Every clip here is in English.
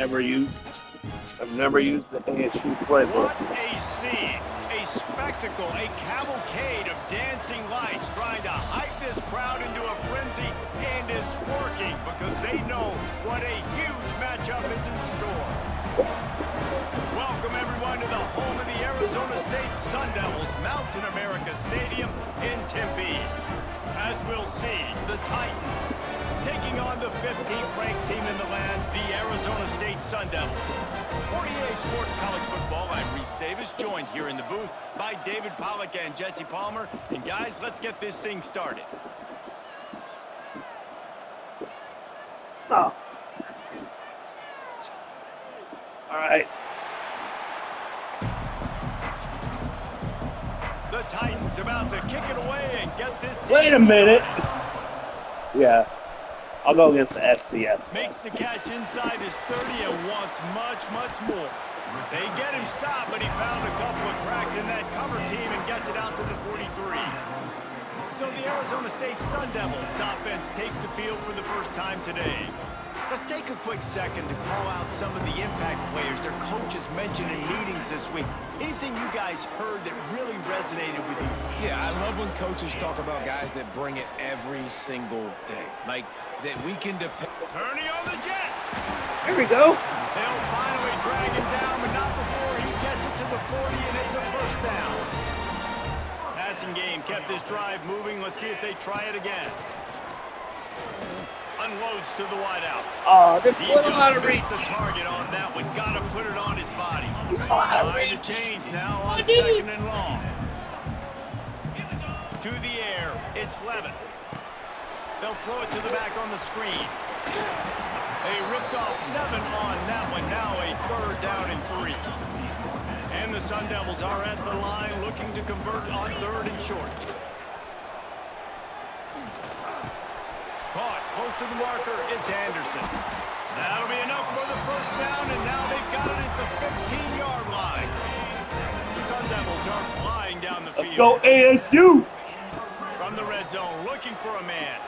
never used. I've never used the ASU playbook. What a scene! A spectacle, a cavalcade of dancing lights trying to hype this crowd into a frenzy, and it's working because they know what a huge matchup is in store. Welcome everyone to the home of the Arizona State Sun Devils, Mountain America Stadium in Tempe. As we'll see, the Titans taking on the 15th ranked team in the land, the Arizona State Sun Devils. For EA Sports College Football, I'm Reese Davis, joined here in the booth by David Pollack and Jesse Palmer. And guys, let's get this thing started. Oh. All right. The Titans about to kick it away and get this. Wait a minute. Yeah. I'll go against the FCS. Makes the catch inside his 30 and wants much, much more. They get him stopped, but he found a couple of cracks in that cover team and gets it out to the 43. So the Arizona State Sun Devils offense takes the field for the first time today. Let's take a quick second to call out some of the impact players their coaches mentioned in meetings this week. Anything you guys heard that really resonated with you? Yeah, I love when coaches talk about guys that bring it every single day. Like, that we can depend. Turning on the Jets. Here we go. They'll finally drag him down, but not before he gets it to the 40, and it's a first down. Passing game kept this drive moving. Let's see if they try it again. Unloads to the wideout. Oh, this He little just out of missed reach. the target on that one. Gotta put it on his body. Out of Trying to reach. change now on second and long. To the air, it's Levin. They'll throw it to the back on the screen. They ripped off 7 on that one. Now a third down and 3. And the Sun Devils are at the line looking to convert on third and short. Caught close to the marker, it's Anderson. That'll be enough for the first down, and now they've got it at the 15-yard line. The Sun Devils are flying down the field. Let's go ASU. From the red zone, looking for a man.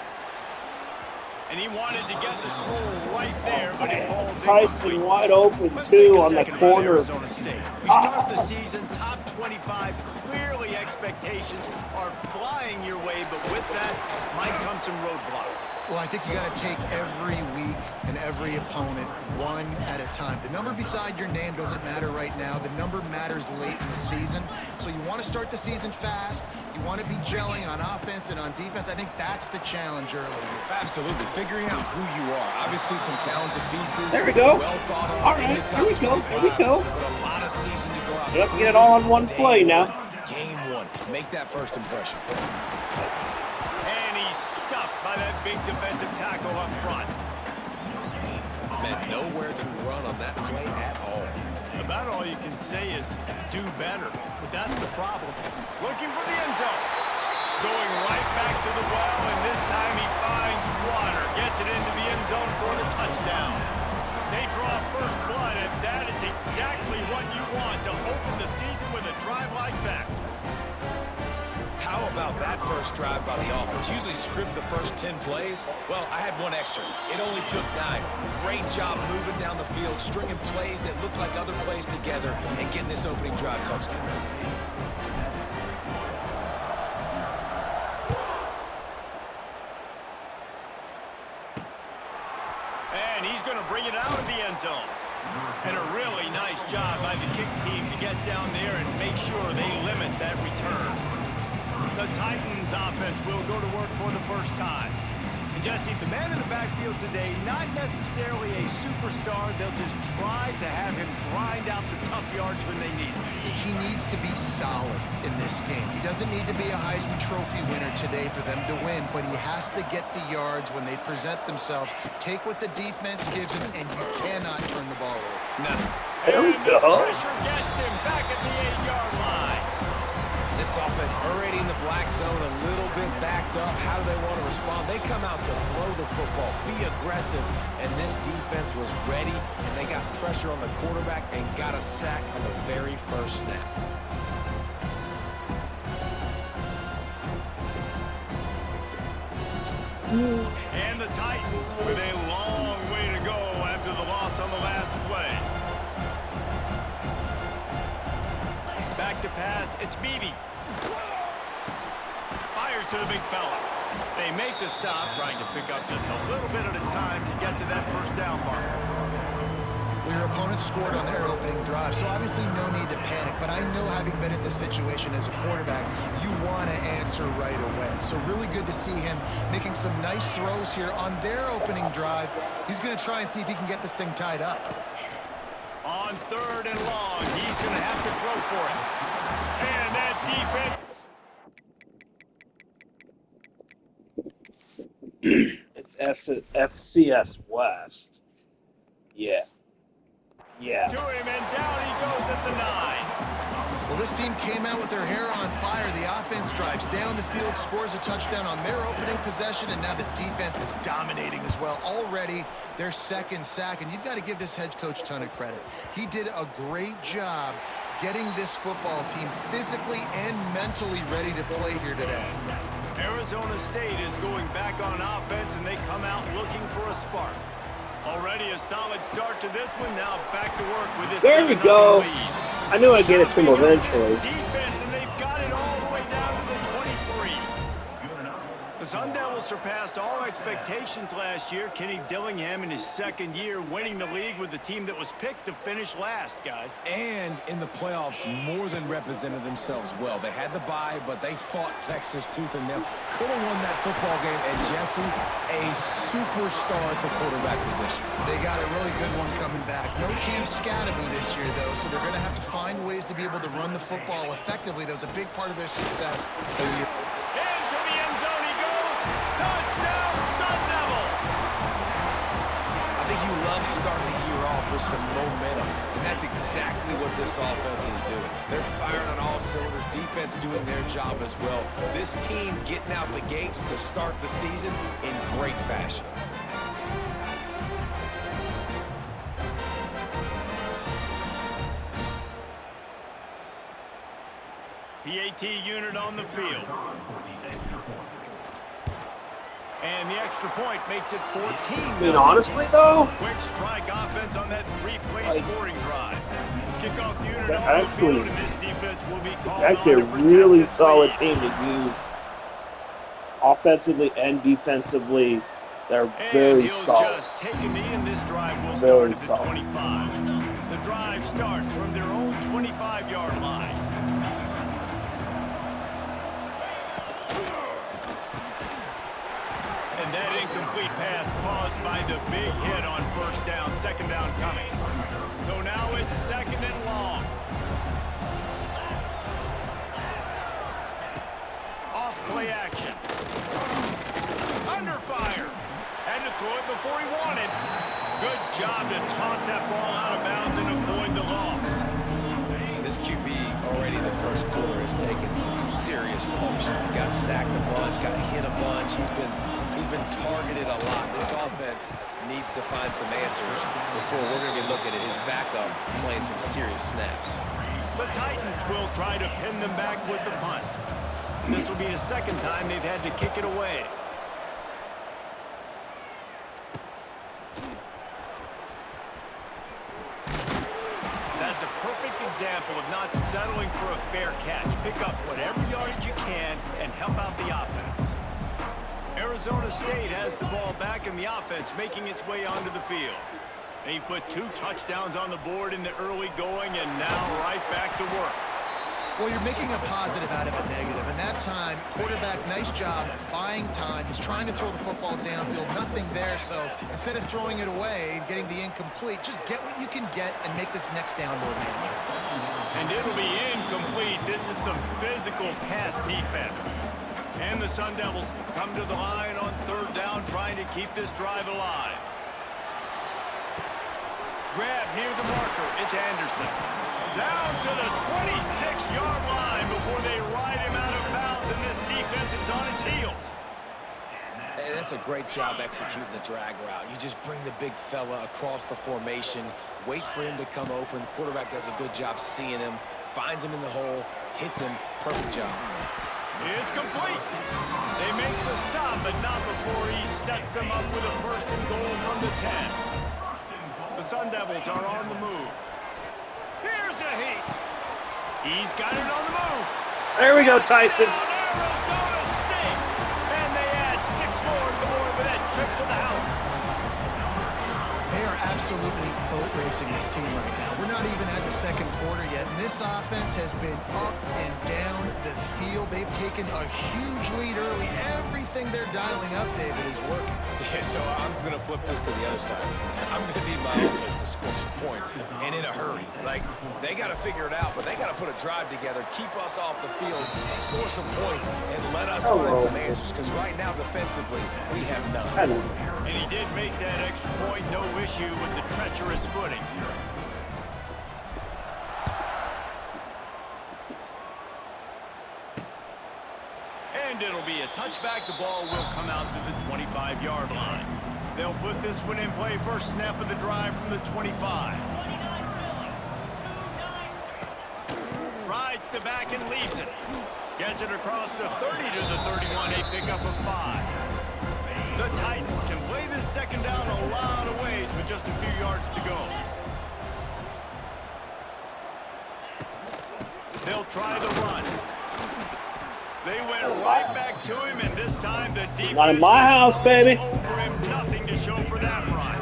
And he wanted to get the score right there, but it falls Tyson incomplete. wide open, Let's take too, a on the second about corner. Arizona State. We start the season top 25. Clearly, expectations are flying your way, but with that might come some roadblocks. Well, I think you got to take every week and every opponent one at a time. The number beside your name doesn't matter right now. The number matters late in the season. So you want to start the season fast. You want to be gelling on offense and on defense. I think that's the challenge early. Absolutely. Figuring out who you are. Obviously, some talented pieces. There we go. Well thought of. All right, here we go. Here we go. But a lot of season to go out. Yep, get it all in one play now. Game 1. Make that first impression. And he's stuffed by that big defensive tackle up front. Man, nowhere to run on that play at all. About all you can say is do better, but that's the problem. Looking for the end zone. Going right back to the well, and this time he finds water. Gets it into the end zone for the touchdown. They draw first blood, and that is exactly what you want to open the season with a drive like that. How about that first drive by the offense? Usually script the first 10 plays. Well, I had one extra. It only took 9. Great job moving down the field, stringing plays that look like other plays together, and getting this opening drive touchdown. And he's going to bring it out of the end zone. And a really nice job by the kick team to get down there and make sure they limit that return. The Titans offense will go to work for the first time. And Jesse, the man in the backfield today, not necessarily a superstar. They'll just try to have him grind out the tough yards when they need him. He needs to be solid in this game. He doesn't need to be a Heisman Trophy winner today for them to win, but he has to get the yards when they present themselves. Take what the defense gives him, and you cannot turn the ball over. No. There we And go. the pressure gets him back at the 8-yard line. This offense already in the black zone, a little bit backed up. How do they want to respond? They come out to throw the football, be aggressive, and this defense was ready, and they got pressure on the quarterback and got a sack on the very first snap. And the Titans with a long way to go after the loss on the last play. Back to pass, it's Beebe. Fires to the big fella. They make the stop, trying to pick up just a little bit at a time to get to that first down marker. Well, your opponent scored on their opening drive, so obviously no need to panic. But I know, having been in this situation as a quarterback, you want to answer right away. So really good to see him making some nice throws here on their opening drive. He's going to try and see if he can get this thing tied up. On 3rd and long, he's going to have to throw for it. And that defense... It's FCS West. Yeah. Yeah. To him, and down he goes at the 9. Well, this team came out with their hair on fire. The offense drives down the field, scores a touchdown on their opening possession, and now the defense is dominating as well. Already their second sack, and you've got to give this head coach a ton of credit. He did a great job getting this football team physically and mentally ready to play here today. Arizona State is going back on offense, and they come out looking for a spark. Already a solid start to this one. Now back to work with this. There you go. Lead. I knew I'd get it to him eventually. Defense, and they've got it all the way down to the 23. The Sun Devils surpassed all expectations last year. Kenny Dillingham in his second year winning the league with the team that was picked to finish last, guys. And in the playoffs, more than represented themselves well. They had the bye, but they fought Texas tooth and nail. Could have won that football game. And Jesse, a superstar at the quarterback position. They got a really good one coming back. No Cam Scatterby this year, though, so they're going to have to find ways to be able to run the football effectively. That was a big part of their success. Into the end zone he goes. Touchdown, Sun Devils! I think you love starting the year off with some momentum, and that's exactly what this offense is doing. They're firing on all cylinders, defense doing their job as well. This team getting out the gates to start the season in great fashion. PAT unit on the field. And the extra point makes it 14. I mean, honestly, though, Quick strike offense on that three-play scoring drive. Kickoff unit That on the actually- field, and this defense will be called it's actually a on to protect really this solid lead. team to do offensively and defensively. They're And very he'll solid. just take a knee, and this drive will Very start at the solid. 25. The drive starts from their own 25-yard line. And that incomplete pass caused by the big hit on first down, second down coming. So now it's second and long. Off play action. Under fire. Had to throw it before he wanted. Good job to toss that ball out of bounds and avoid the loss. This QB already in the first quarter has taken some serious punishment. Got sacked a bunch, got hit a bunch. He's been targeted a lot. This offense needs to find some answers before we're going to be looking at his backup playing some serious snaps. The Titans will try to pin them back with the punt. This will be the second time they've had to kick it away. That's a perfect example of not settling for a fair catch. Pick up whatever yardage you can and help out the offense. Arizona State has the ball back in the offense, making its way onto the field. They put 2 touchdowns on the board in the early going, and now right back to work. Well, you're making a positive out of a negative. And that time, quarterback, nice job buying time. He's trying to throw the football downfield. Nothing there. So instead of throwing it away and getting the incomplete, just get what you can get and make this next down more manageable. And it'll be incomplete. This is some physical pass defense. And the Sun Devils come to the line on third down, trying to keep this drive alive. Grab near the marker. It's Anderson. Down to the 26-yard line before they ride him out of bounds, and this defense is on its heels. And that's a great job executing the drag route. You just bring the big fella across the formation, wait for him to come open. The quarterback does a good job seeing him, finds him in the hole, hits him. Perfect job. It's complete. They make the stop, but not before he sets them up with a 1st and goal from the 10. The Sun Devils are on the move. Here's a heat. He's got it on the move. There we go, Tyson. Arizona State. And they add 6 more to the board with that trip to the house. They are absolutely boat racing this team right now. We're not even at the 2nd quarter yet, and this offense has been up and down the field. They've taken a huge lead early. Everything they're dialing up, David, is working. Yeah, so I'm going to flip this to the other side. I'm going to need my offense to score some points, and in a hurry. Like, they got to figure it out, but they got to put a drive together, keep us off the field, score some points, and let us find some answers, because right now, defensively, we have none. And he did make that extra point, no issue with the treacherous footing. And it'll be a touchback. The ball will come out to the 25-yard line. They'll put this one in play. First snap of the drive from the 25. Rides the back and leaves it. Gets it across the 30 to the 31, a pickup of 5. The Titans can play this 2nd down a lot of ways with just a few yards to go. They'll try the run. They went right back to him, and this time the defense Not in my house, baby. over him. Nothing to show for that run.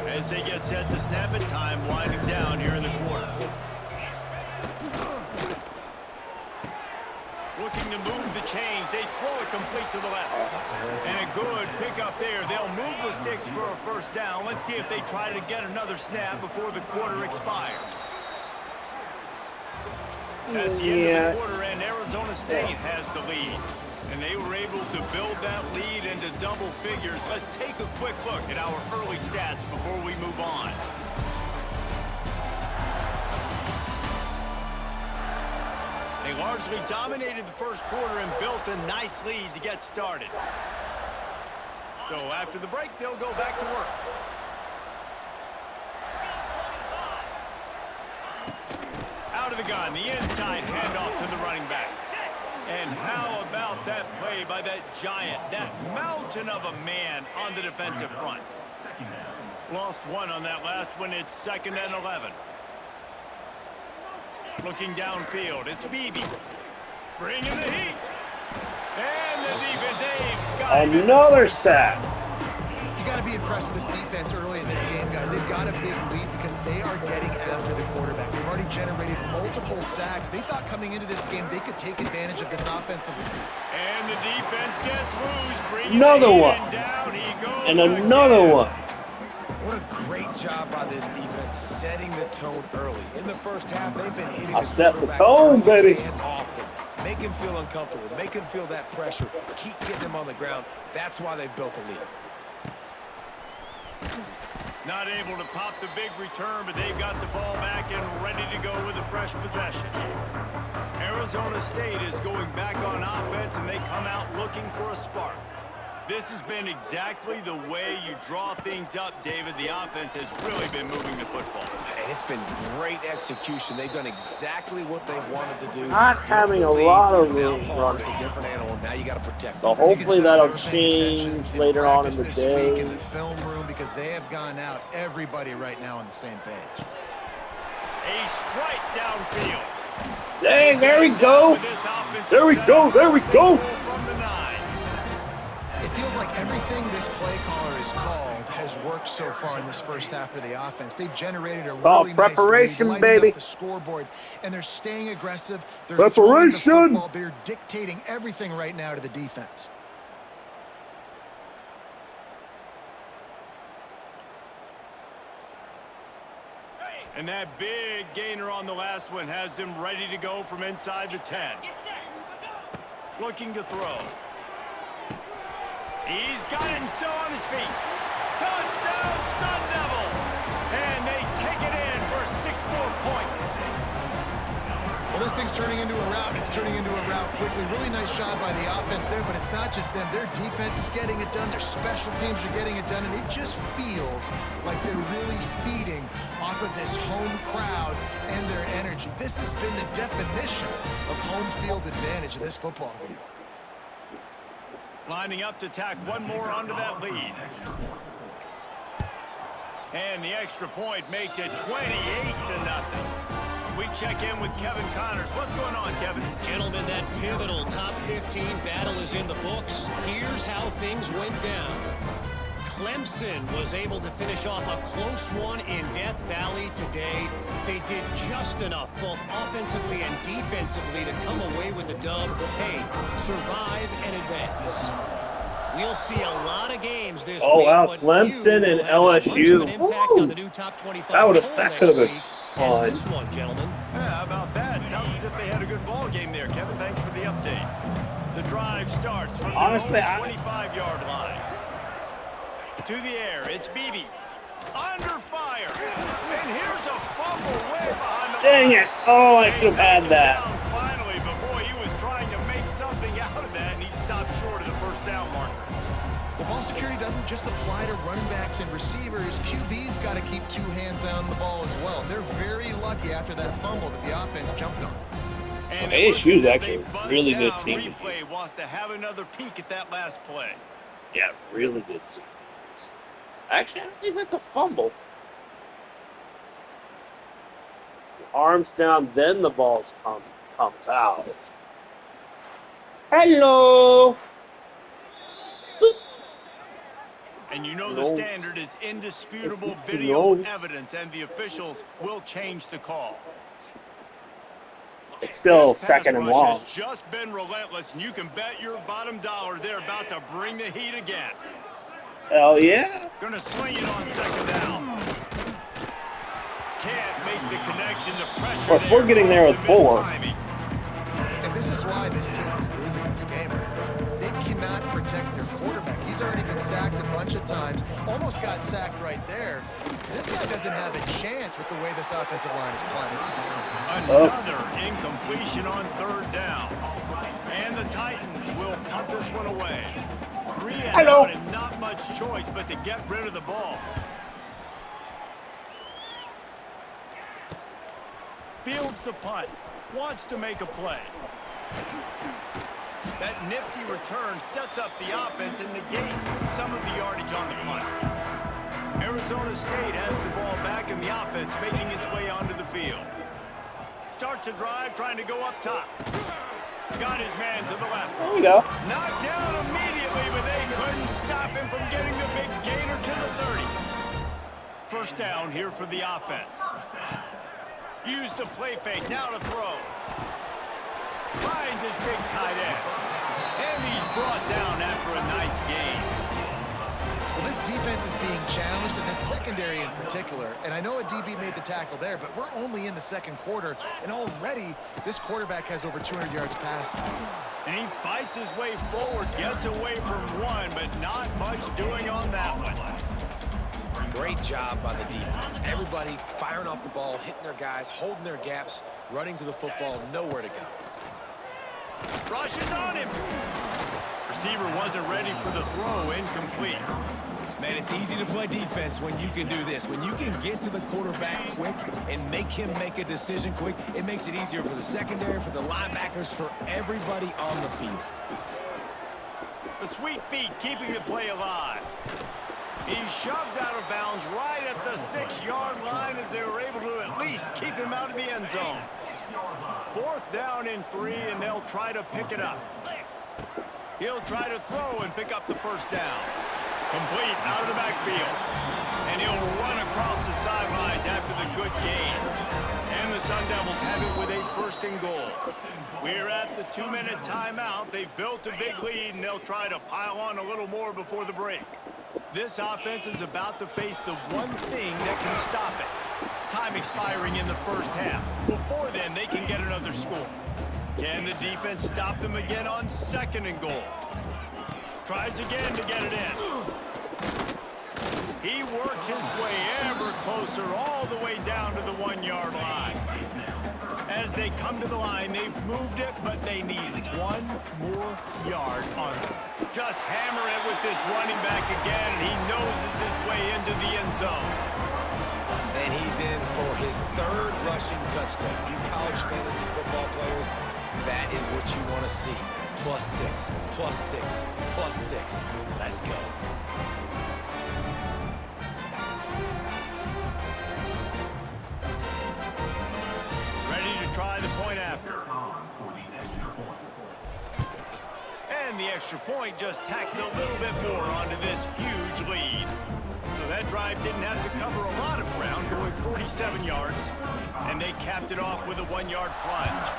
As they get set to snap it, time winding down here in the quarter. Looking to move the chains. They throw it complete to the left. And a good pickup there. They'll move the sticks for a 1st down. Let's see if they try to get another snap before the quarter expires. That's the end of the quarter, and Arizona State has the lead. And they were able to build that lead into double figures. Let's take a quick look at our early stats before we move on. They largely dominated the 1st quarter and built a nice lead to get started. So after the break, they'll go back to work. Out of the gun, the inside handoff to the running back. And how about that play by that giant, that mountain of a man on the defensive front? Lost 1 on that last one. It's 2nd and 11. Looking downfield, it's Beebe. Bringing the heat. And the defense, they've got Another sack. You got to be impressed with this defense early in this game, guys. They've got a big lead because they are getting after the quarterback. They've already generated multiple sacks. They thought coming into this game they could take advantage of this offensive line. And the defense gets loose. Bringing Another the heat, one. and down he goes And another again. one. What a great job by this defense setting the tone early. In the 1st half, they've been hitting I the set the quarterback tone, early baby. and often. Make him feel uncomfortable. Make him feel that pressure. Keep getting him on the ground. That's why they've built a lead. Not able to pop the big return, but they've got the ball back and ready to go with a fresh possession. Arizona State is going back on offense, and they come out looking for a spark. This has been exactly the way you draw things up, David. The offense has really been moving the football. And it's been great execution. They've done exactly what they've wanted to do. Not having a lot of room Now running. Palmer's a different animal. Now you got to protect So them. hopefully You can tell that'll they were paying change attention later on in the practice this week day. in the film room because they have gone out. Everybody right now on the same page. A strike downfield. Dang, there we go. With this offensive There we setup, go, there we they go. From the 9. It feels like everything this play caller has called has worked so far in this 1st half for the offense. They've generated a called really preparation, nice lead, lighting baby. up the scoreboard, and they're staying aggressive. They're Preparation. throwing the football. They're dictating everything right now to the defense. And that big gainer on the last one has them ready to go from inside the 10. Looking to throw. He's got it and still on his feet. Touchdown, Sun Devils! And they take it in for 6 more points. Well, this thing's turning into a rout. It's turning into a rout quickly. Really nice job by the offense there, but it's not just them. Their defense is getting it done. Their special teams are getting it done, and it just feels like they're really feeding off of this home crowd and their energy. This has been the definition of home field advantage in this football game. Lining up to tack one more onto that lead. And the extra point makes it 28-0. We check in with Kevin Connors. What's going on, Kevin? Gentlemen, that pivotal top 15 battle is in the books. Here's how things went down. Clemson was able to finish off a close one in Death Valley today. They did just enough, both offensively and defensively, to come away with the dub. Hey, survive and advance. We'll see a lot of games this week. Oh, wow, but Clemson few and will have as much of LSU. an impact on the new top 25 That could have been as fun. this one, gentlemen. Yeah, how about that? Sounds as if they had a good ball game there, Kevin. Thanks for the update. The drive starts from the Honestly, 25-yard line. To the air, it's Beebe. Under fire. And here's a fumble way behind the Dang line. it. Oh, I should have had that. Down finally, but boy, he was trying to make something out of that, and he stopped short of the first down marker. Well, ball security doesn't just apply to running backs and receivers. QB's got to keep two hands on the ball as well. They're very lucky after that fumble that the offense jumped on. And Well, it looks ASU is as if actually they buzzed really good down. team. Replay wants to have another peek at that last play. Yeah, really good. Actually, I think that's a fumble. Arms down, then the ball comes out. Hello. And you know the No. standard is indisputable He video knows. evidence, and the officials will change the call. It's still This pass second and rush long. has just been relentless, and you can bet your bottom dollar they're about to bring the heat again. Hell yeah. Gonna swing it on second down. Can't make the connection to pressure. Plus, we're getting there with The four. mistiming. And this is why this team is losing this game. They cannot protect their quarterback. He's already been sacked a bunch of times. Almost got sacked right there. This guy doesn't have a chance with the way this offensive line is playing. Another incompletion on third down. And the Titans will punt this one away. 3 and Hello. out and not much choice but to get rid of the ball. Fields the punt. Wants to make a play. That nifty return sets up the offense and negates some of the yardage on the punt. Arizona State has the ball back in the offense, making its way onto the field. Starts a drive, trying to go up top. Got his man to the left. There we go. Knocked down immediately, but they couldn't stop him from getting the big gainer to the 30. First down here for the offense. Use the play fake, now to throw. Finds his big tight end. And he's brought down after a nice gain. Well, this defense is being challenged, and this secondary in particular. And I know a DB made the tackle there, but we're only in the second quarter, and already this quarterback has over 200 yards passing. And he fights his way forward, gets away from one, but not much doing on that one. Great job by the defense. Everybody firing off the ball, hitting their guys, holding their gaps, running to the football, nowhere to go. Rushes on him. Receiver wasn't ready for the throw, incomplete. Man, it's easy to play defense when you can do this. When you can get to the quarterback quick and make him make a decision quick, it makes it easier for the secondary, for the linebackers, for everybody on the field. The sweet feet keeping the play alive. He's shoved out of bounds right at the 6-yard line as they were able to at least keep him out of the end zone. Fourth down and 3, and they'll try to pick it up. He'll try to throw and pick up the first down. Complete out of the backfield. And he'll run across the sidelines after the good gain. And the Sun Devils have it with a first and goal. We're at the 2-minute timeout. They've built a big lead, and they'll try to pile on a little more before the break. This offense is about to face the one thing that can stop it. Time expiring in the first half. Before then, they can get another score. Can the defense stop them again on second and goal? Tries again to get it in. He works his way ever closer all the way down to the 1-yard line. As they come to the line, they've moved it, but they need one more yard on it. Just hammer it with this running back again, and he noses his way into the end zone. And he's in for his third rushing touchdown. You college fantasy football players, that is what you want to see. +6, +6, +6. Let's go. Ready to try the point after. And the extra point just tacks a little bit more onto this huge lead. So that drive didn't have to cover a lot of ground, going 47 yards. And they capped it off with a 1-yard plunge.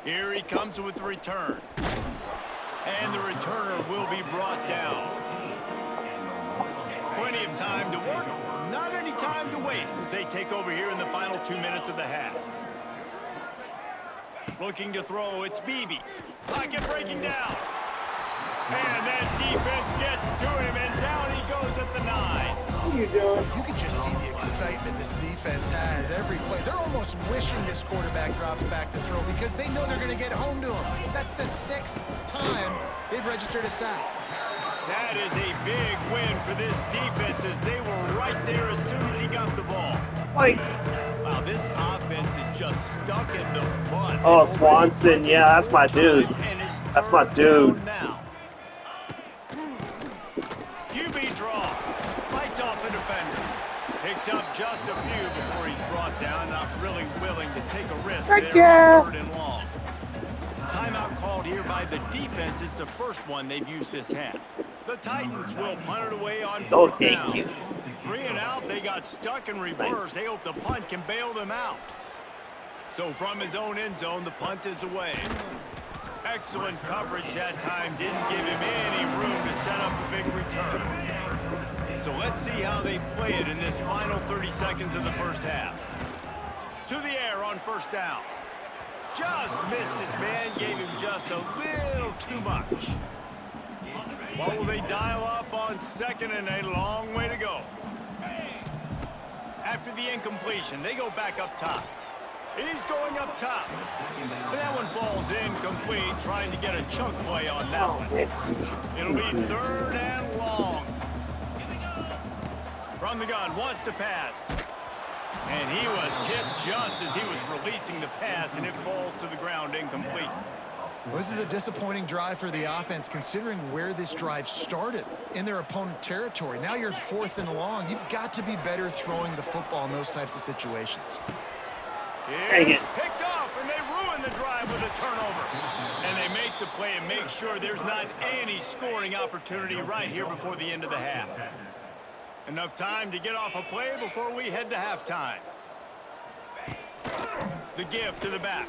Here he comes with the return. And the returner will be brought down. Plenty of time to work. Not any time to waste as they take over here in the final 2 minutes of the half. Looking to throw, it's Beebe. Pocket breaking down. And that defense gets to him, and down he goes at the 9. What are you doing? You can just see the excitement this defense has every play. They're almost wishing this quarterback drops back to throw because they know they're going to get home to him. That's the 6th time they've registered a sack. That is a big win for this defense as they were right there as soon as he got the ball. Like, Wow, this offense is just stuck in the mud. oh, Swanson, yeah, that's my dude. That's my dude. Now. QB draw. Fights off a defender. Picks up just a few before he's brought down. Not really willing to take a risk there on 3rd and long. Timeout called here by the defense. It's the first one they've used this half. The Titans will punt it away on 4th down. 3 and out, they got stuck in reverse. They hope the punt can bail them out. So from his own end zone, the punt is away. Excellent coverage that time. Didn't give him any room to set up a big return. So let's see how they play it in this final 30 seconds of the first half. To the air on 1st down. Just missed his man, gave him just a little too much. What will they dial up on 2nd and a long way to go? After the incompletion, they go back up top. He's going up top. But that one falls incomplete, trying to get a chunk play on that one. It'll be 3rd and long. From the gun, wants to pass. And he was hit just as he was releasing the pass, and it falls to the ground incomplete. Well, this is a disappointing drive for the offense, considering where this drive started, in their opponent territory. Now you're 4th and long. You've got to be better throwing the football in those types of situations. It's picked off, and they ruin the drive with a turnover. And they make the play and make sure there's not any scoring opportunity right here before the end of the half. Enough time to get off a play before we head to halftime. The give to the back.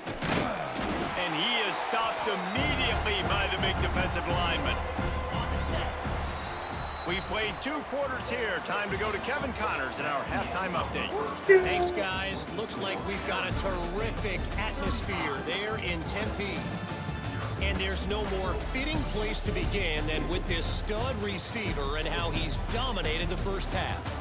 And he is stopped immediately by the big defensive lineman. We've played 2 quarters here. Time to go to Kevin Connors in our halftime update. Thanks, guys. Looks like we've got a terrific atmosphere there in Tempe. And there's no more fitting place to begin than with this stud receiver and how he's dominated the first half.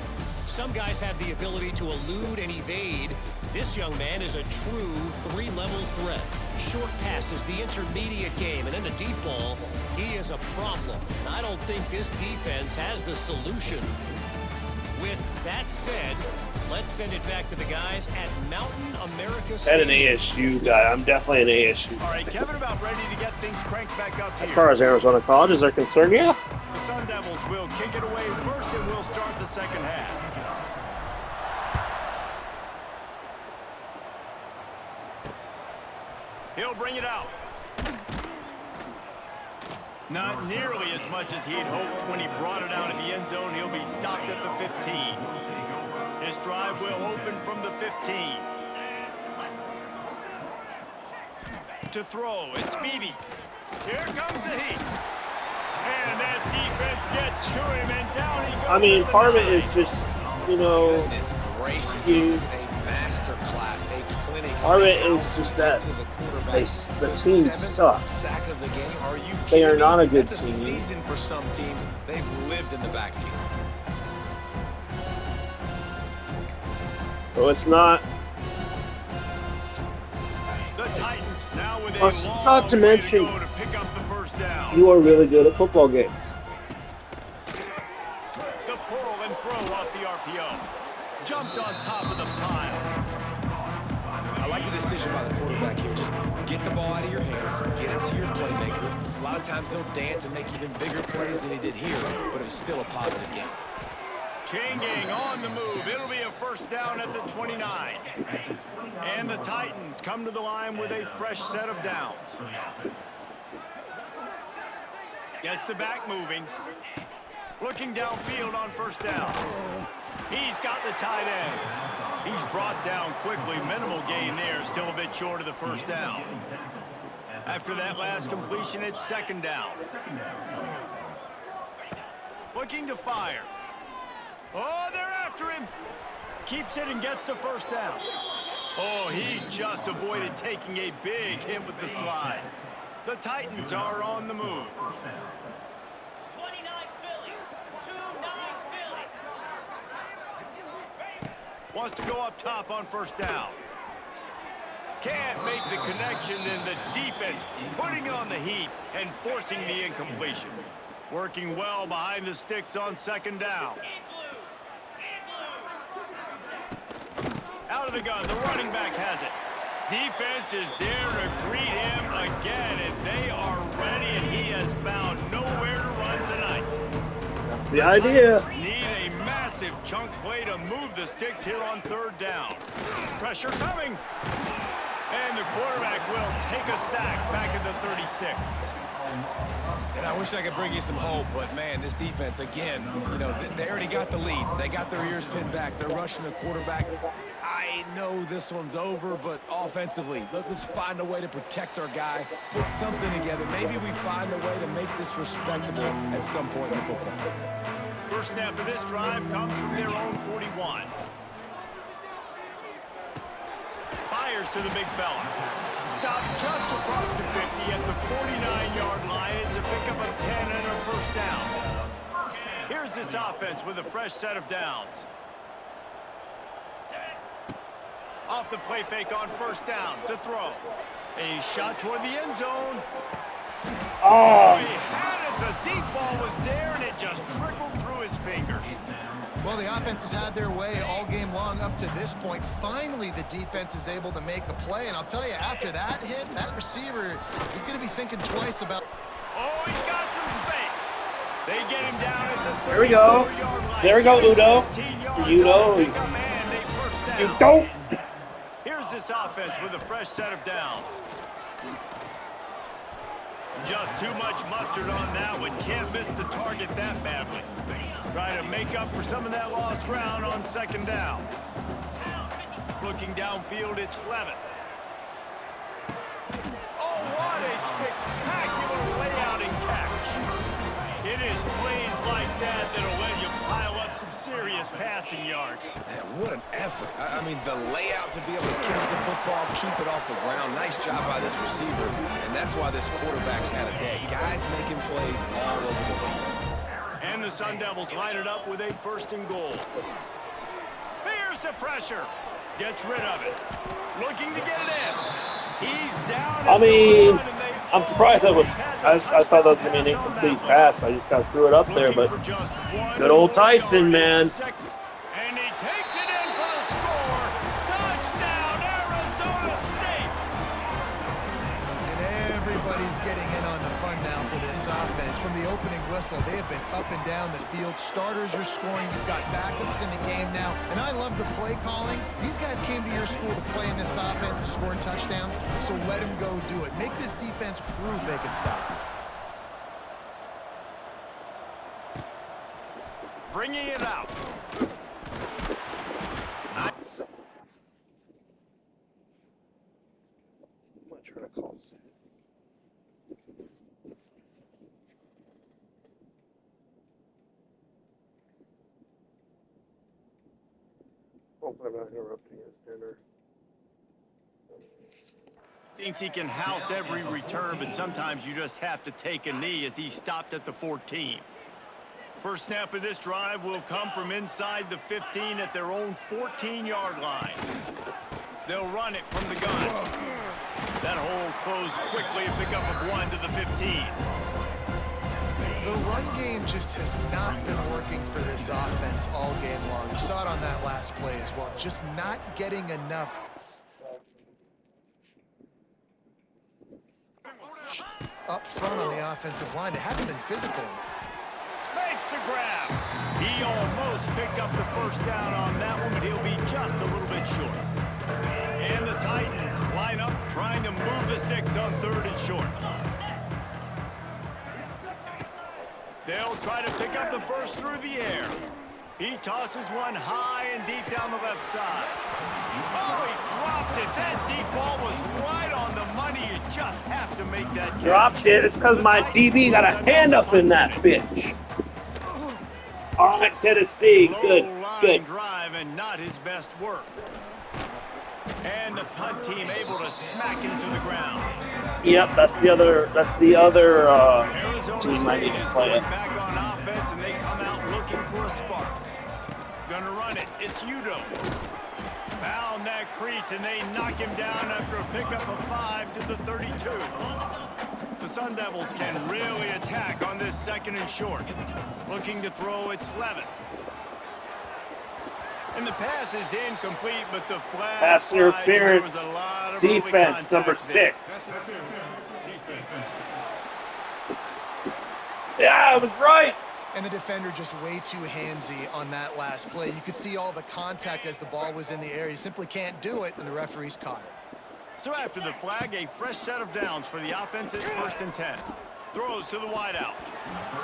Some guys have the ability to elude and evade. This young man is a true 3-level threat. Short passes, the intermediate game, and then the deep ball, he is a problem. I don't think this defense has the solution. With that said, let's send it back to the guys at Mountain America At an Stadium. ASU guy. I'm definitely an ASU. All right, Kevin, about ready to get things cranked back up here. As far as Arizona colleges are concerned, yeah. The Sun Devils will kick it away first, and we'll start the second half. He'll bring it out. Not nearly as much as he'd hoped when he brought it out of the end zone. He'll be stopped at the 15. This drive will open from the 15. To throw, it's Beebe. Here comes the heat. And that defense gets to him, and down he goes. I mean, part of it is just, you know, Goodness gracious, this is a master class, a clinic. part of it is just that the team sucks. Sack of the game. Are you They are kidding not me? a good That's team. season for some teams. They've lived in the backfield. So it's not. The Titans now with a Plus, long not to way mention, go to pick up the first down. You are really good at football games. The pull and throw off the RPO. Jumped on top of the pile. I like the decision by the quarterback here. defense. Get it to your playmaker. A lot of times he'll dance and make even bigger plays than he did here, but it was still a positive game. Chain gang on the move. It'll be a first down at the 29. And the Titans come to the line with a fresh set of downs. Gets the back moving. Looking downfield on first down. He's got the tight end. He's brought down quickly. Minimal gain there. Still a bit short of the first down. After that last completion, it's second down. Looking to fire. Oh, they're after him. Keeps it and gets the first down. Oh, he just avoided taking a big hit with the slide. The Titans are on the move. 29 Philly. 2-9 Philly. Wants to go up top on first down. Can't make the connection, and the defense putting on the heat and forcing the incompletion. Working well behind the sticks on second down. Out of the gun, the running back has it. Defense is there to greet him again, and they are ready, and he has found nowhere to run tonight. That's the idea. Need a massive chunk play to move the sticks here on third down. Pressure coming. And the quarterback will take a sack back at the 36. And I wish I could bring you some hope, but, man, this defense, again, you know, they already got the lead. They got their ears pinned back. They're rushing the quarterback. I know this one's over, but offensively, let's find a way to protect our guy, put something together. Maybe we find a way to make this respectable at some point in the football game. First snap of this drive comes from their own 41. Fires to the big fella. Stopped just across the 50 at the 49-yard line. It's a pickup of 10 and a first down. Here's this offense with a fresh set of downs. Off the play fake on first down to throw. A shot toward the end zone. Oh, He had it. The deep ball was there, and it just trickled through his fingers. Well, the offense has had their way all game long up to this point. Finally, the defense is able to make a play. And I'll tell you, after that hit, that receiver is going to be thinking twice about... Oh, he's got some space. They get him down at the 34-yard line. There we go. There we go, Udo. 15 yards Udo. on the pickup, and a first down. you don't. Here's this offense with a fresh set of downs. Just too much mustard on that one. Can't miss the target that badly. Trying to make up for some of that lost ground on second down. Looking downfield, it's Levitt. Oh, what a spectacular layout and catch. It is plays like that that'll let you pile up some serious passing yards. Man, what an effort. I mean, the layout to be able to catch the football, keep it off the ground. Nice job by this receiver, and that's why this quarterback's had a day. Guys making plays all over the field. And the Sun Devils line it up with a first and goal. Here's the pressure. Gets rid of it. Looking to get it in. He's down. I mean, and they I'm surprised that was. I thought that was gonna be an pass on incomplete that one. pass. I just kind of threw it up there, Looking but for just one good old more Tyson, yard. man. And he takes it in for the score. Touchdown, Arizona State. And everybody's getting in on the fun now for this offense. From the opening whistle, they have been up and down the field. Starters are scoring. You've got backups in the game now. And I love the play calling. These guys came to your school to play in this offense to score touchdowns, so let them go do it. Make this defense prove they can stop you. Bringing it out. I'm gonna try to call this. Hope I'm not interrupting his dinner. Thinks he can house every return, but sometimes you just have to take a knee as he stopped at the 14. First snap of this drive will come from inside the 15 at their own 14-yard line. They'll run it from the gun. That hole closed quickly, a pickup of 1 to the 15. The run game just has not been working for this offense all game long. You saw it on that last play as well. Just not getting enough. coverage up front on the offensive line. They haven't been physical. Makes the grab. He almost picked up the first down on that one, but he'll be just a little bit short. And the Titans line up trying to move the sticks on 3rd and short. They'll try to pick up the first through the air. He tosses one high and deep down the left side. Oh, he dropped it. That deep ball was right on the money. You just have to make that catch. Dropped it. It's because my DB got a hand up in that bitch. All right, Tennessee. Good, good. Drive and not his best work. And the punt team able to smack him to the ground. Yep, that's the other Arizona team I need State to is play going it. back on offense, and they come out looking for a spark. Gonna run it. It's Udo. Found that crease, and they knock him down after a pickup of 5 to the 32. The Sun Devils can really attack on this 2nd and short. Looking to throw, it's Levitt. And the pass is incomplete, but the flag Pass flies, and there interference. was a lot of early Defense, contact number there. 6. Yeah, I was right. And the defender just way too handsy on that last play. You could see all the contact as the ball was in the air. He simply can't do it, and the referees caught it. So after the flag, a fresh set of downs for the offense. It's 1st and 10. Throws to the wideout.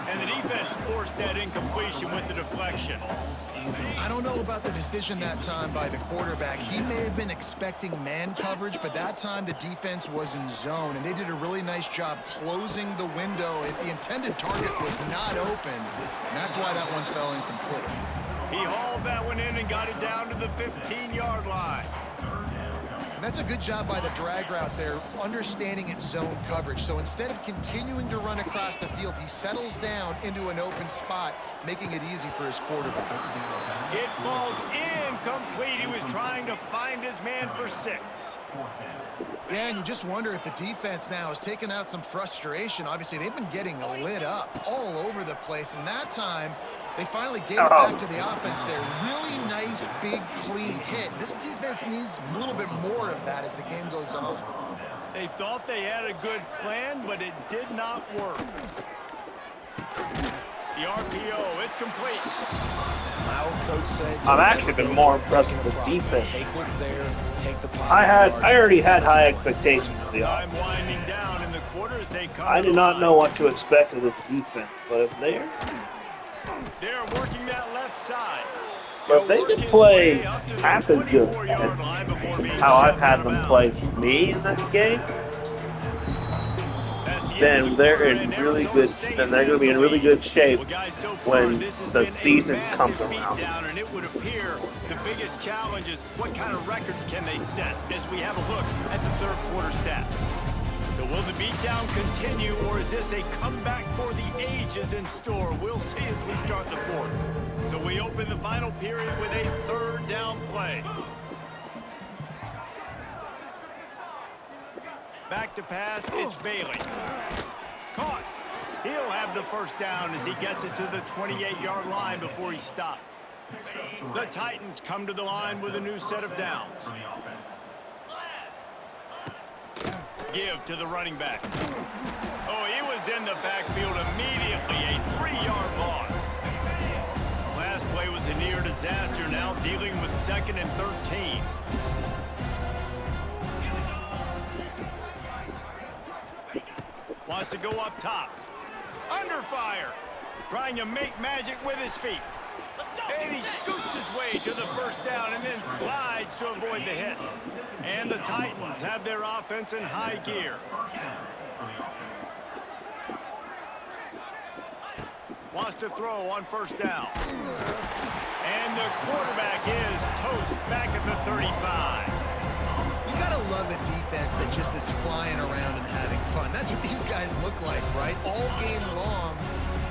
And the defense forced that incompletion with the deflection. I don't know about the decision that time by the quarterback. He may have been expecting man coverage, but that time the defense was in zone, and they did a really nice job closing the window. The intended target was not open, and that's why that one fell incomplete. He hauled that one in and got it down to the 15-yard line. And that's a good job by the drag route there, understanding its zone coverage. So instead of continuing to run across the field, he settles down into an open spot, making it easy for his quarterback. It falls incomplete. He was trying to find his man for 6. Yeah, and you just wonder if the defense now has taken out some frustration. Obviously, they've been getting lit up all over the place, and that time they finally gave it back to the offense there. Really nice, big, clean hit. This defense needs a little bit more of that as the game goes on. They thought they had a good plan, but it did not work. The RPO, it's complete. My old coach said, I've actually been more impressed with the defense. Take what's there, take the positive I already had high expectations of the Time offense. winding down in the quarters. They come I to did the not line. know what to expect of this defense, but if they're They're working that left side. But they can play half as good as how I've had them play me in this game, then they're in really good. Then they're going to be in really good shape when the season comes around. And it would appear the biggest challenge is what kind of records can they set as we have a look at the 3rd quarter stats. So will the beatdown continue, or is this a comeback for the ages in store? We'll see as we start the 4th. So we open the final period with a 3rd down play. Back to pass, it's Bailey. Caught. He'll have the first down as he gets it to the 28-yard line before he stopped. The Titans come to the line with a new set of downs. Give to the running back. Oh, he was in the backfield immediately. A 3-yard loss. Last play was a near disaster, now dealing with 2nd and 13. Wants to go up top. Under fire. Trying to make magic with his feet. And he scoots his way to the first down and then slides to avoid the hit. And the Titans have their offense in high gear. Wants to throw on first down. And the quarterback is toast back at the 35. You gotta love a defense that just is flying around and having fun. That's what these guys look like, right? All game long,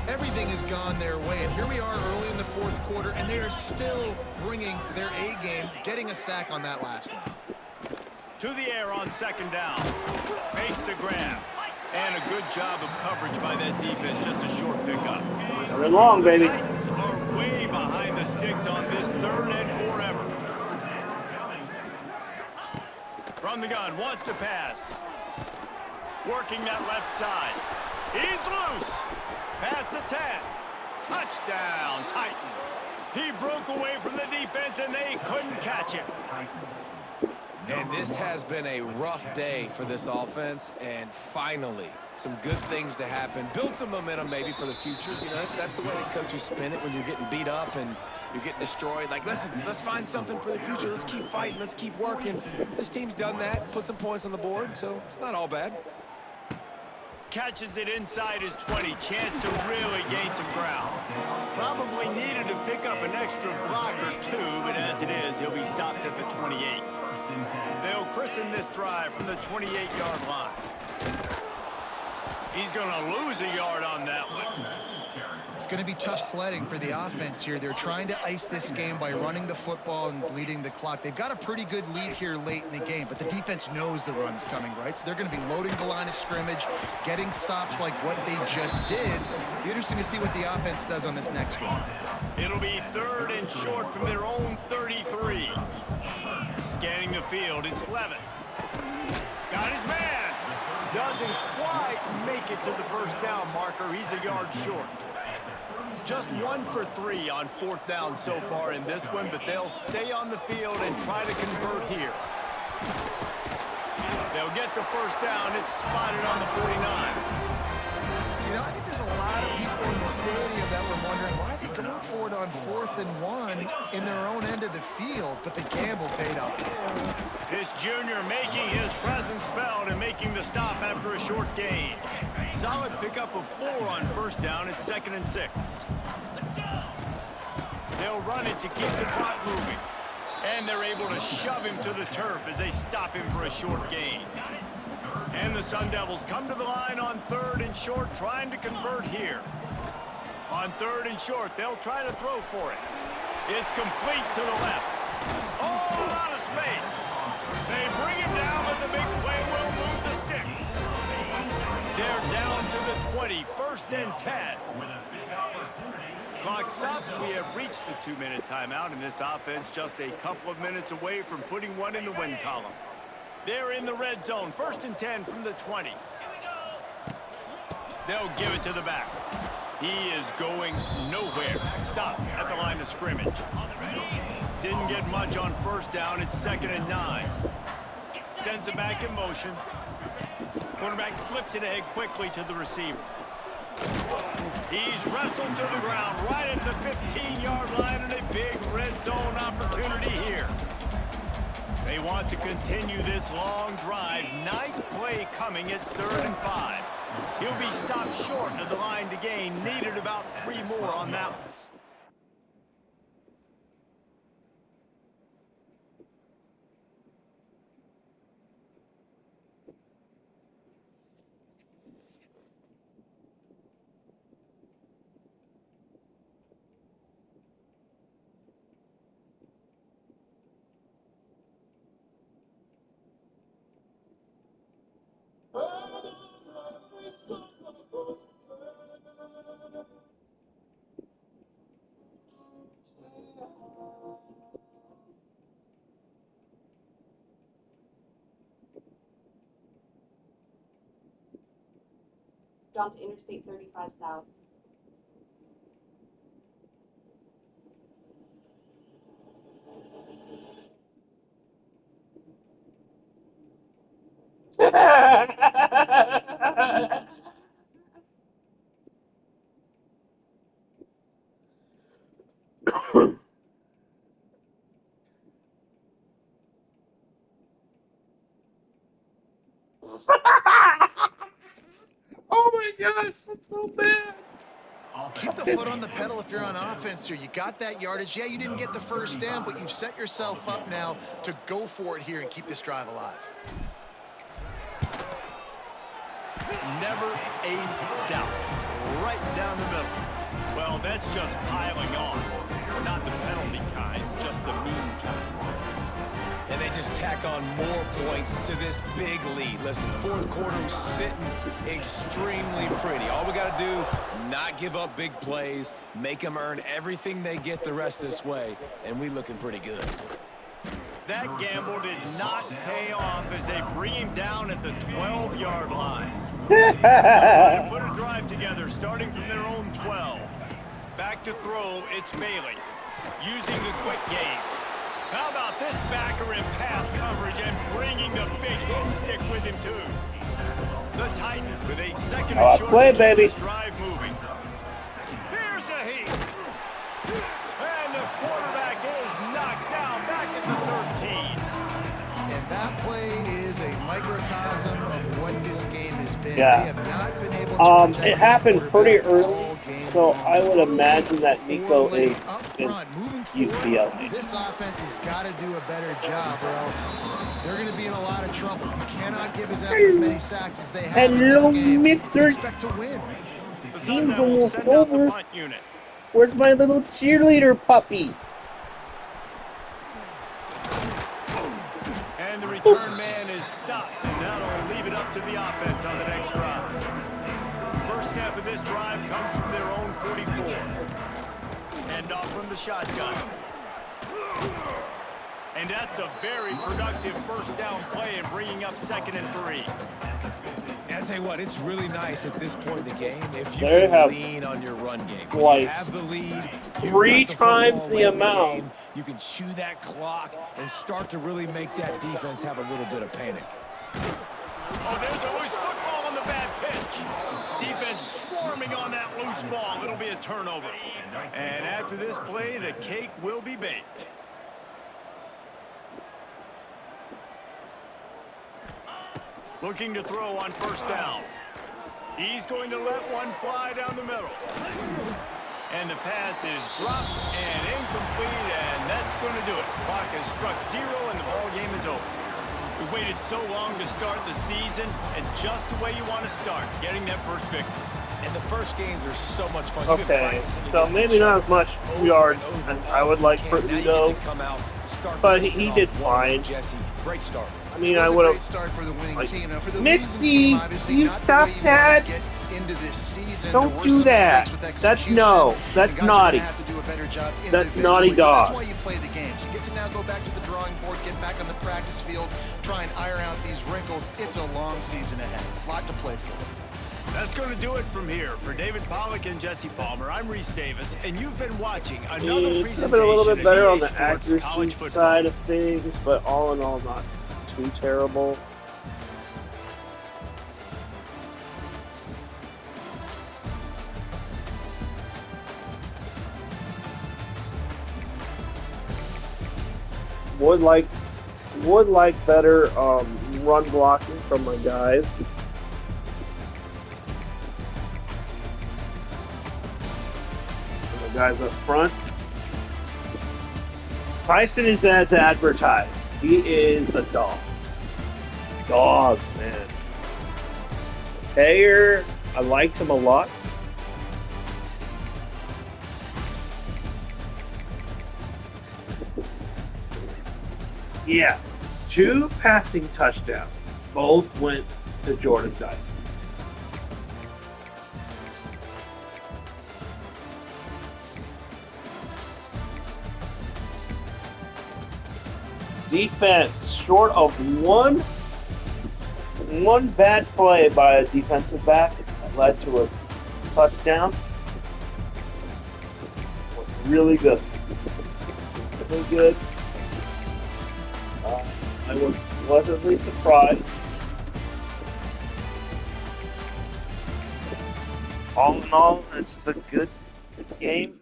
everything has gone their way. And here we are early in the 4th quarter, and they are still bringing their A game, getting a sack on that last one. To the air on 2nd down. Makes the grab. And a good job of coverage by that defense. Just a short pickup. They're long, baby. The Titans are way behind the sticks on this 3rd and forever. From the gun, wants to pass. working that left side. He's loose. Past the 10. Touchdown, Titans. He broke away from the defense, and they couldn't catch him. And this has been a rough day for this offense, and finally, some good things to happen. Build some momentum maybe for the future. You know, that's the way that coaches spin it when you're getting beat up and you're getting destroyed. Like, listen, let's find something for the future. Let's keep fighting. Let's keep working. This team's done that, put some points on the board, so it's not all bad. Catches it inside his 20. Chance to really gain some ground. Probably needed to pick up an extra block or two, but as it is, he'll be stopped at the 28. They'll christen this drive from the 28-yard line. He's going to lose a yard on that one. It's going to be tough sledding for the offense here. They're trying to ice this game by running the football and bleeding the clock. They've got a pretty good lead here late in the game, but the defense knows the run's coming, right? So they're going to be loading the line of scrimmage, getting stops like what they just did. It'll be interesting to see what the offense does on this next one. It'll be 3rd and short from their own 33. Scanning the field, it's 11. Got his man. Doesn't quite make it to the first down marker. He's a yard short. Just 1 for 3 on 4th down so far in this one, but they'll stay on the field and try to convert here. They'll get the first down. It's spotted on the 49. You know, I think there's a lot of people in the stadium that were wondering why are they going for it on 4th and 1 in their own end of the field, but the gamble paid off. This junior making his presence felt and making the stop after a short gain. Solid pickup of 4 on 1st down. It's 2nd and 6. They'll run it to keep the clock moving. And they're able to shove him to the turf as they stop him for a short gain. And the Sun Devils come to the line on 3rd and short, trying to convert here. On 3rd and short, they'll try to throw for it. It's complete to the left. Oh, out of space. They bring him down, but the big play will move the sticks. They're down to the 20, 1st and 10. Clock stops. We have reached the 2-minute timeout, and this offense just a couple of minutes away from putting one in the win column. They're in the red zone, 1st and 10 from the 20. They'll give it to the back. He is going nowhere. Stop at the line of scrimmage. Didn't get much on 1st down. It's 2nd and 9. Sends it back in motion. Quarterback flips it ahead quickly to the receiver. He's wrestled to the ground right at the 15-yard line, and a big red zone opportunity here. They want to continue this long drive. 9th play coming. It's 3rd and 5. He'll be stopped short of the line to gain. Needed about 3 more on that one. Down to Interstate 35 South. Oh my gosh, that's so bad. Keep the foot on the pedal if you're on offense here. You got that yardage. Yeah, you didn't get the first down, but you've set yourself up now to go for it here and keep this drive alive. Never a doubt. Right down the middle. Well, that's just piling on. Not the penalty kind, just the mean kind. And they just tack on more points to this big lead. Listen, 4th quarter sitting extremely pretty. All we got to do, not give up big plays, make them earn everything they get the rest this way, and we looking pretty good. That gamble did not pay off as they bring him down at the 12-yard line. They'll try to put a drive together, starting from their own 12. Back to throw, it's Bailey, using the quick game. How about this backer in pass coverage and bringing the big hit stick with him, too? The Titans with a second and short play, to keep baby. this drive moving. Here's a heat. And the quarterback is knocked down back at the 13. And that play is a microcosm of what this game has been. Yeah. They have not been able to protect It happened the pretty quarterback early, all game so long. I would imagine that Nico Or late is up front, moving UCLA. forward, this offense has got to do a better job, or else they're going to be in a lot of trouble. You cannot give us as many sacks as they have in this Hello, game. mixers. Expect to win. The Sun Team's Devils almost send out the over. punt unit. Where's my little cheerleader puppy? And the return man is stopped, and that'll leave it up to the offense on the next drive. First step of this drive comes from their own 44. And off from the shotgun. And that's a very productive first down play in bringing up 2nd and 3. And I tell you what, it's really nice at this point in the game if you They can have lean on your run game. When like you have the lead, you've 3 got the times football the late in amount. game, you can chew that clock and start to really make that defense have a little bit of panic. Oh, there's always football on the bad pitch. Defense swarming on that loose ball. It'll be a turnover. And after this play, the cake will be baked. Looking to throw on first down. He's going to let one fly down the middle. And the pass is dropped and incomplete, and that's going to do it. Clock has struck 0, and the ball game is over. We waited so long to start the season, and just the way you want to start, getting that first victory. And the first games are so much fun. You've been Okay, practicing so against maybe each not other as much over yards and over as while I would you like can. for Now you Udo, get to come out, start the but season he off did well with fine. Jesse, great start. I mean, It I was a would great have. start for the winning like, team. Now, for the Mitzi, losing team, obviously you not the stop way you that. wanted to get into this season. Don't There were do some that. mistakes with That's execution, no. and That's guys are naughty. gonna have to do a better job That's individually, naughty but dog. That's why you play the games. You get to now go back to the drawing board, get back on the practice field, try and iron out these wrinkles. It's a long season ahead. A lot to play for. That's going to do it from here. For David Pollack and Jesse Palmer, I'm Reese Davis, and you've been watching another It's presentation been a little bit better of on EA the Sports accuracy College Football. side of things, but all in all, not too terrible. Would like better run blocking from my guys. From the guys up front. Tyson is as advertised. He is a dog. Dog, man. Taylor, I liked him a lot. Yeah, 2 passing touchdowns. Both went to Jordan Dyson. Defense, short of one bad play by a defensive back that led to a touchdown, was really good. Really good. I was pleasantly surprised. All in all, this is a good game.